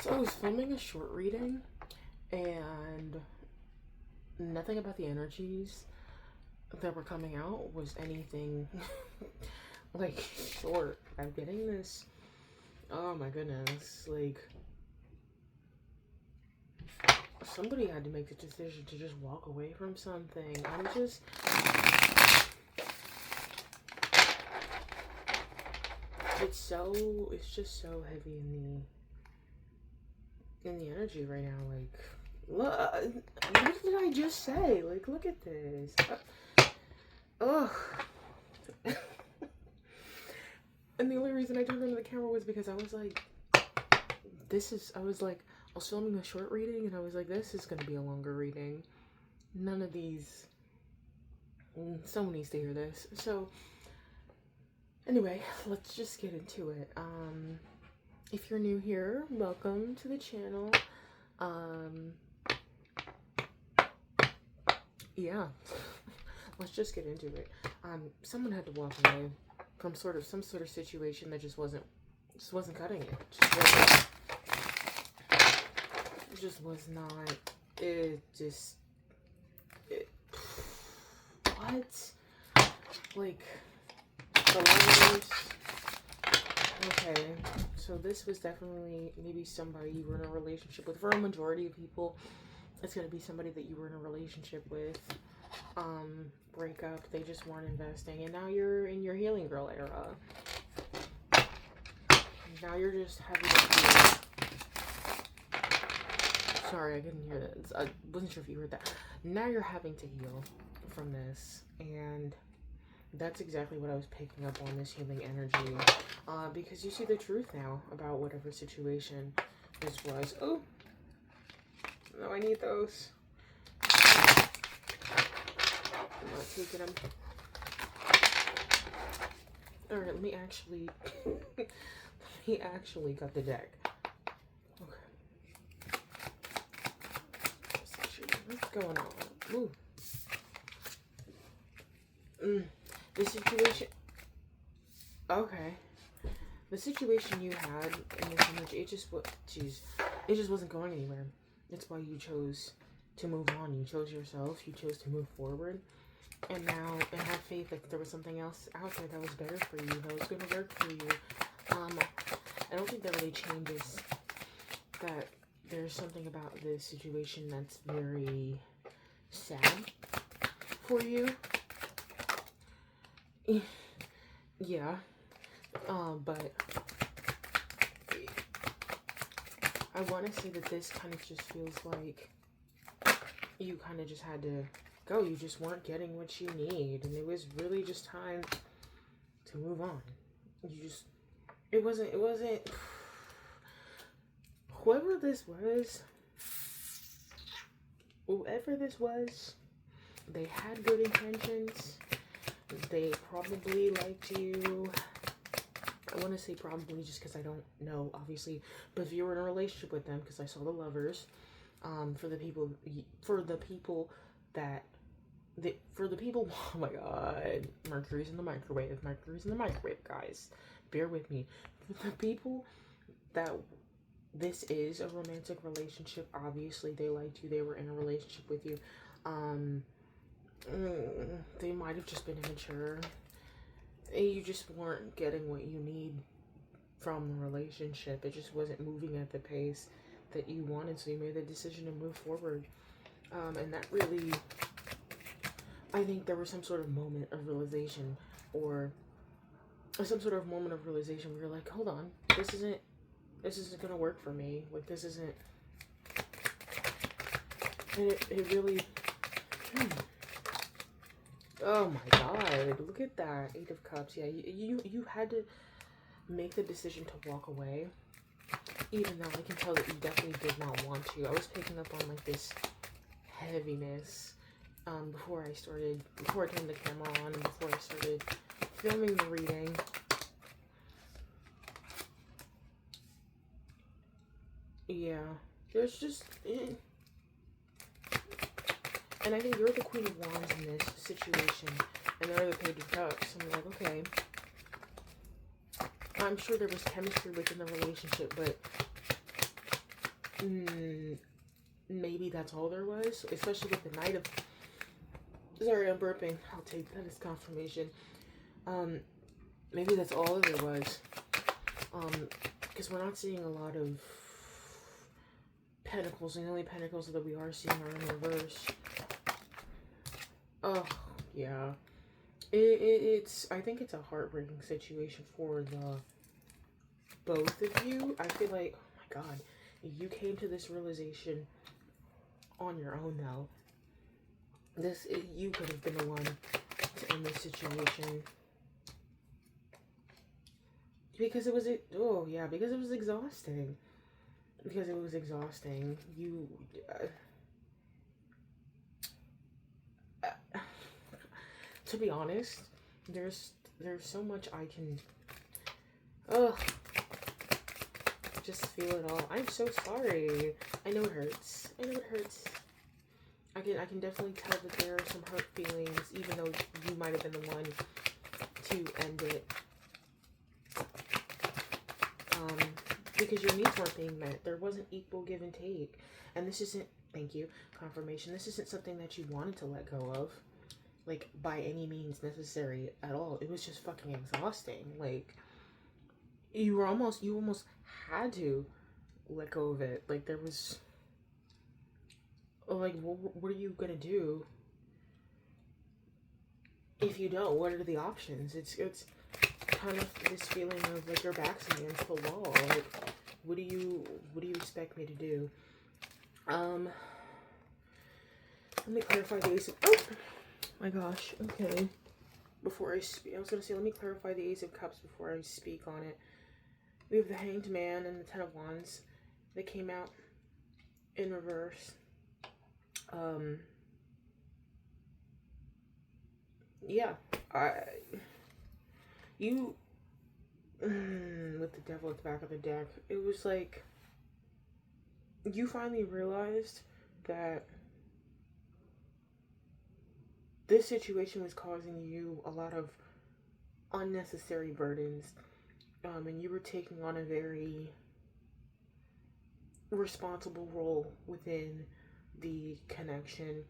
So I was filming a short reading, and nothing about the energies that were coming out was anything like short. I'm getting this. Oh my goodness. Like, somebody had to make the decision to just walk away from something. It's just so heavy in the energy right now. Like, what did I just say? Like, look at this. Ugh. And the only reason I turned on the camera was because I was like, I was filming a short reading, and I was like, this is going to be a longer reading. None of these, someone needs to hear this. So, anyway, let's just get into it. If you're new here, welcome to the channel. Yeah, let's just get into it. Someone had to walk away from some sort of situation that just wasn't cutting it. It just was not. What? Like, the lovers. Okay, so this was definitely maybe somebody you were in a relationship with. For a majority of people, it's going to be somebody that you were in a relationship with. Breakup, they just weren't investing, and now you're in your healing girl era. Now you're just having to heal. Sorry, I couldn't hear that. I wasn't sure if you heard that. Now you're having to heal from this, and that's exactly what I was picking up on, this healing energy. Because you see the truth now about whatever situation this was. Oh, no, I need those. I'm not taking them. Alright, let me actually cut the deck. Okay. What's going on? Ooh. The situation. Okay. The situation you had in this image, it just wasn't going anywhere. That's why you chose to move on. You chose yourself. You chose to move forward. And now, and have faith that there was something else out there that was better for you, that was going to work for you. I don't think that really changes that there's something about this situation that's very sad for you. Yeah. But I want to say that this kind of just feels like you kind of just had to go. You just weren't getting what you need, and it was really just time to move on. It wasn't whoever this was, they had good intentions. They probably liked you. I want to say probably just because I don't know, obviously, but if you were in a relationship with them, because I saw the lovers, for the people, oh my god, Mercury's in the microwave, guys, bear with me. For the people that this is a romantic relationship, obviously they liked you, they were in a relationship with you, they might have just been immature, and you just weren't getting what you need from the relationship. It just wasn't moving at the pace that you wanted, so you made the decision to move forward. And that really, I think there was some sort of moment of realization, or some sort of moment of realization where you're like, hold on, this isn't gonna work for me. Like, this isn't, and it really, oh my god, look at that, 8 of Cups. Yeah, you had to make the decision to walk away, even though I can tell that you definitely did not want to. I was picking up on like this heaviness before I turned the camera on, and before I started filming the reading. Yeah, there's just and I think you're the Queen of Wands in this situation, and they're the Page of Cups. And I'm like, okay, I'm sure there was chemistry within the relationship, but maybe that's all there was, especially with the Knight of... Sorry, I'm burping. I'll take that as confirmation. Maybe that's all there was. Because we're not seeing a lot of pentacles, and the only pentacles that we are seeing are in reverse. Oh, yeah. It's, I think it's a heartbreaking situation for the both of you. I feel like, oh my god, you came to this realization on your own though. You could have been the one to end this situation. Because it was, because it was exhausting. Because it was exhausting. To be honest, there's so much I can, just feel it all. I'm so sorry. I know it hurts. I know it hurts. I can definitely tell that there are some hurt feelings, even though you might have been the one to end it. Because your needs weren't being met. There wasn't equal give and take. And this isn't, thank you, confirmation, this isn't something that you wanted to let go of. Like, by any means necessary at all. It was just fucking exhausting. Like, you almost had to let go of it. Like, there was, like, what are you gonna do if you don't? What are the options? It's kind of this feeling of like your back's against the wall. Like, what do you expect me to do? Let me clarify the Ace of, oh my gosh, okay. Before I speak, I was gonna say, let me clarify the Ace of Cups before I speak on it. We have the Hanged Man and the Ten of Wands that came out in reverse. Yeah, with the Devil at the back of the deck, it was like, you finally realized that this situation was causing you a lot of unnecessary burdens, and you were taking on a very responsible role within the connection,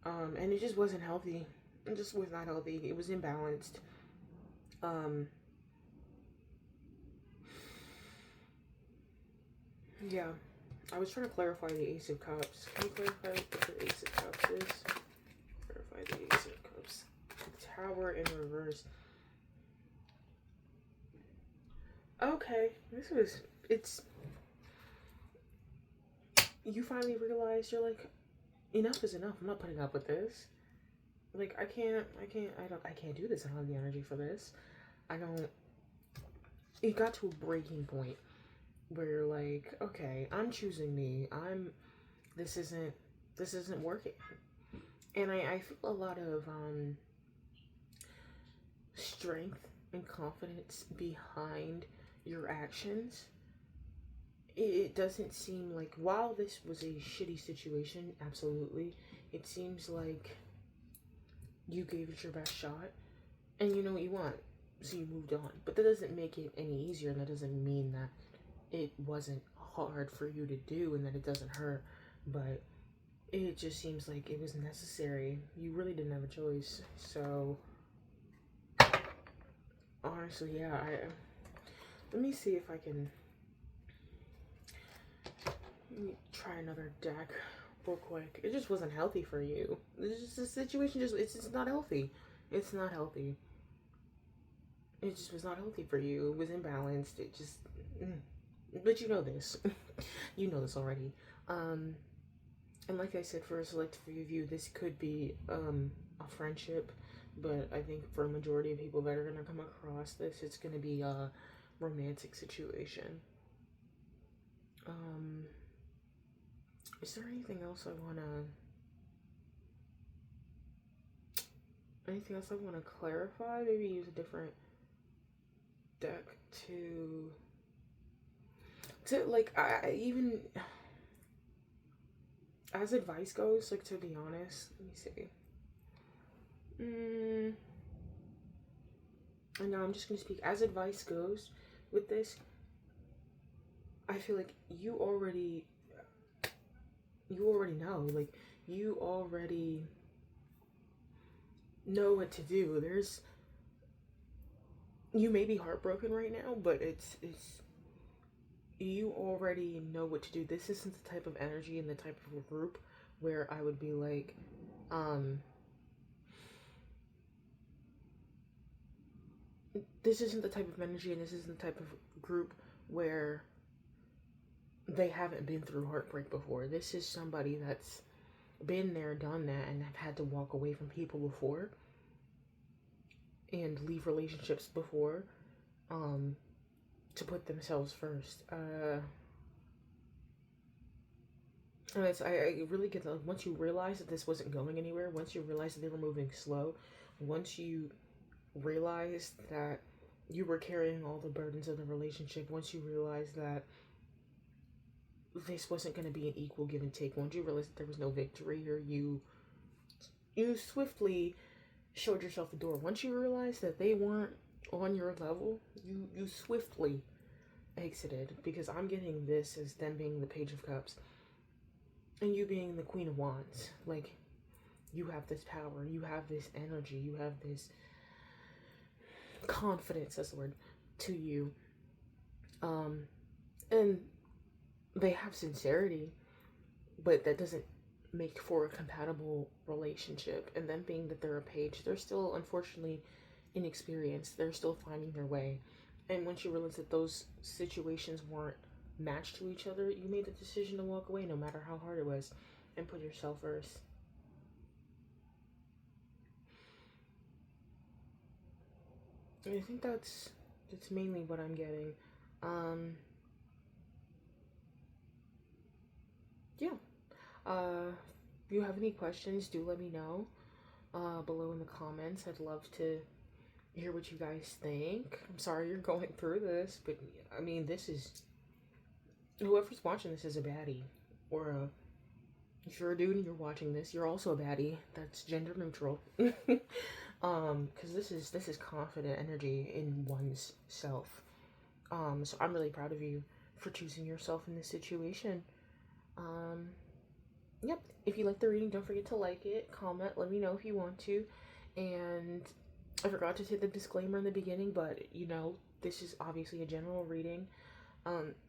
and it just wasn't healthy. It just was not healthy. It was imbalanced. Yeah, I was trying to clarify the Ace of Cups. Can you clarify what the Ace of Cups is? Clarify the Ace of Cups. The Tower in reverse. Okay, you finally realized, you're like, enough is enough. I'm not putting up with this. Like, I can't do this. I don't have the energy for this. It got to a breaking point where you're like, okay, I'm choosing me. This isn't working. And I feel a lot of strength and confidence behind your actions. It doesn't seem like, while this was a shitty situation, absolutely, it seems like you gave it your best shot, and you know what you want, so you moved on. But that doesn't make it any easier, and that doesn't mean that it wasn't hard for you to do and that it doesn't hurt, but it just seems like it was necessary. You really didn't have a choice. So honestly, yeah, let me see if I can, let me try another deck real quick. It just wasn't healthy for you. The situation it's just not healthy. It's not healthy. It just was not healthy for you. It was imbalanced. It just, but you know this. You know this already. And like I said, for a select few of you, this could be a friendship, but I think for a majority of people that are going to come across this, it's going to be a romantic situation. Is there anything else I want to clarify? Maybe use a different deck to like, I even as advice goes, like, to be honest, let me see. And now I'm just gonna speak as advice goes with this. I feel like you already you already know. Like, you already know what to do. You may be heartbroken right now, but you already know what to do. This isn't the type of energy and the type of group where I would be like, this isn't the type of energy and this isn't the type of group where they haven't been through heartbreak before. This is somebody that's been there, done that, and have had to walk away from people before and leave relationships before, to put themselves first. And I really get that once you realize that this wasn't going anywhere, once you realize that they were moving slow, once you realized that you were carrying all the burdens of the relationship, once you realized that this wasn't going to be an equal give and take, once you realized that there was no victory here, you swiftly showed yourself the door. Once you realized that they weren't on your level, you swiftly exited, because I'm getting this as them being the Page of Cups and you being the Queen of Wands. Like, you have this power, you have this energy, you have this confidence, that's the word, to you. And they have sincerity, but that doesn't make for a compatible relationship. And them being that they're a page, they're still unfortunately inexperienced. They're still finding their way. And once you realize that those situations weren't matched to each other, you made the decision to walk away no matter how hard it was and put yourself first. And I think that's mainly what I'm getting. Yeah. If you have any questions, do let me know below in the comments. I'd love to hear what you guys think. I'm sorry you're going through this, but I mean, this is, whoever's watching this is a baddie, or if you're a dude and you're watching this, you're also a baddie. That's gender neutral. Because this is confident energy in one's self. So I'm really proud of you for choosing yourself in this situation. Yep. If you like the reading, don't forget to like it, comment, let me know if you want to. And I forgot to say the disclaimer in the beginning, but this is obviously a general reading.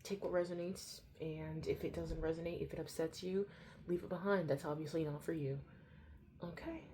Take what resonates, and if it doesn't resonate, if it upsets you, leave it behind. That's obviously not for you. Okay,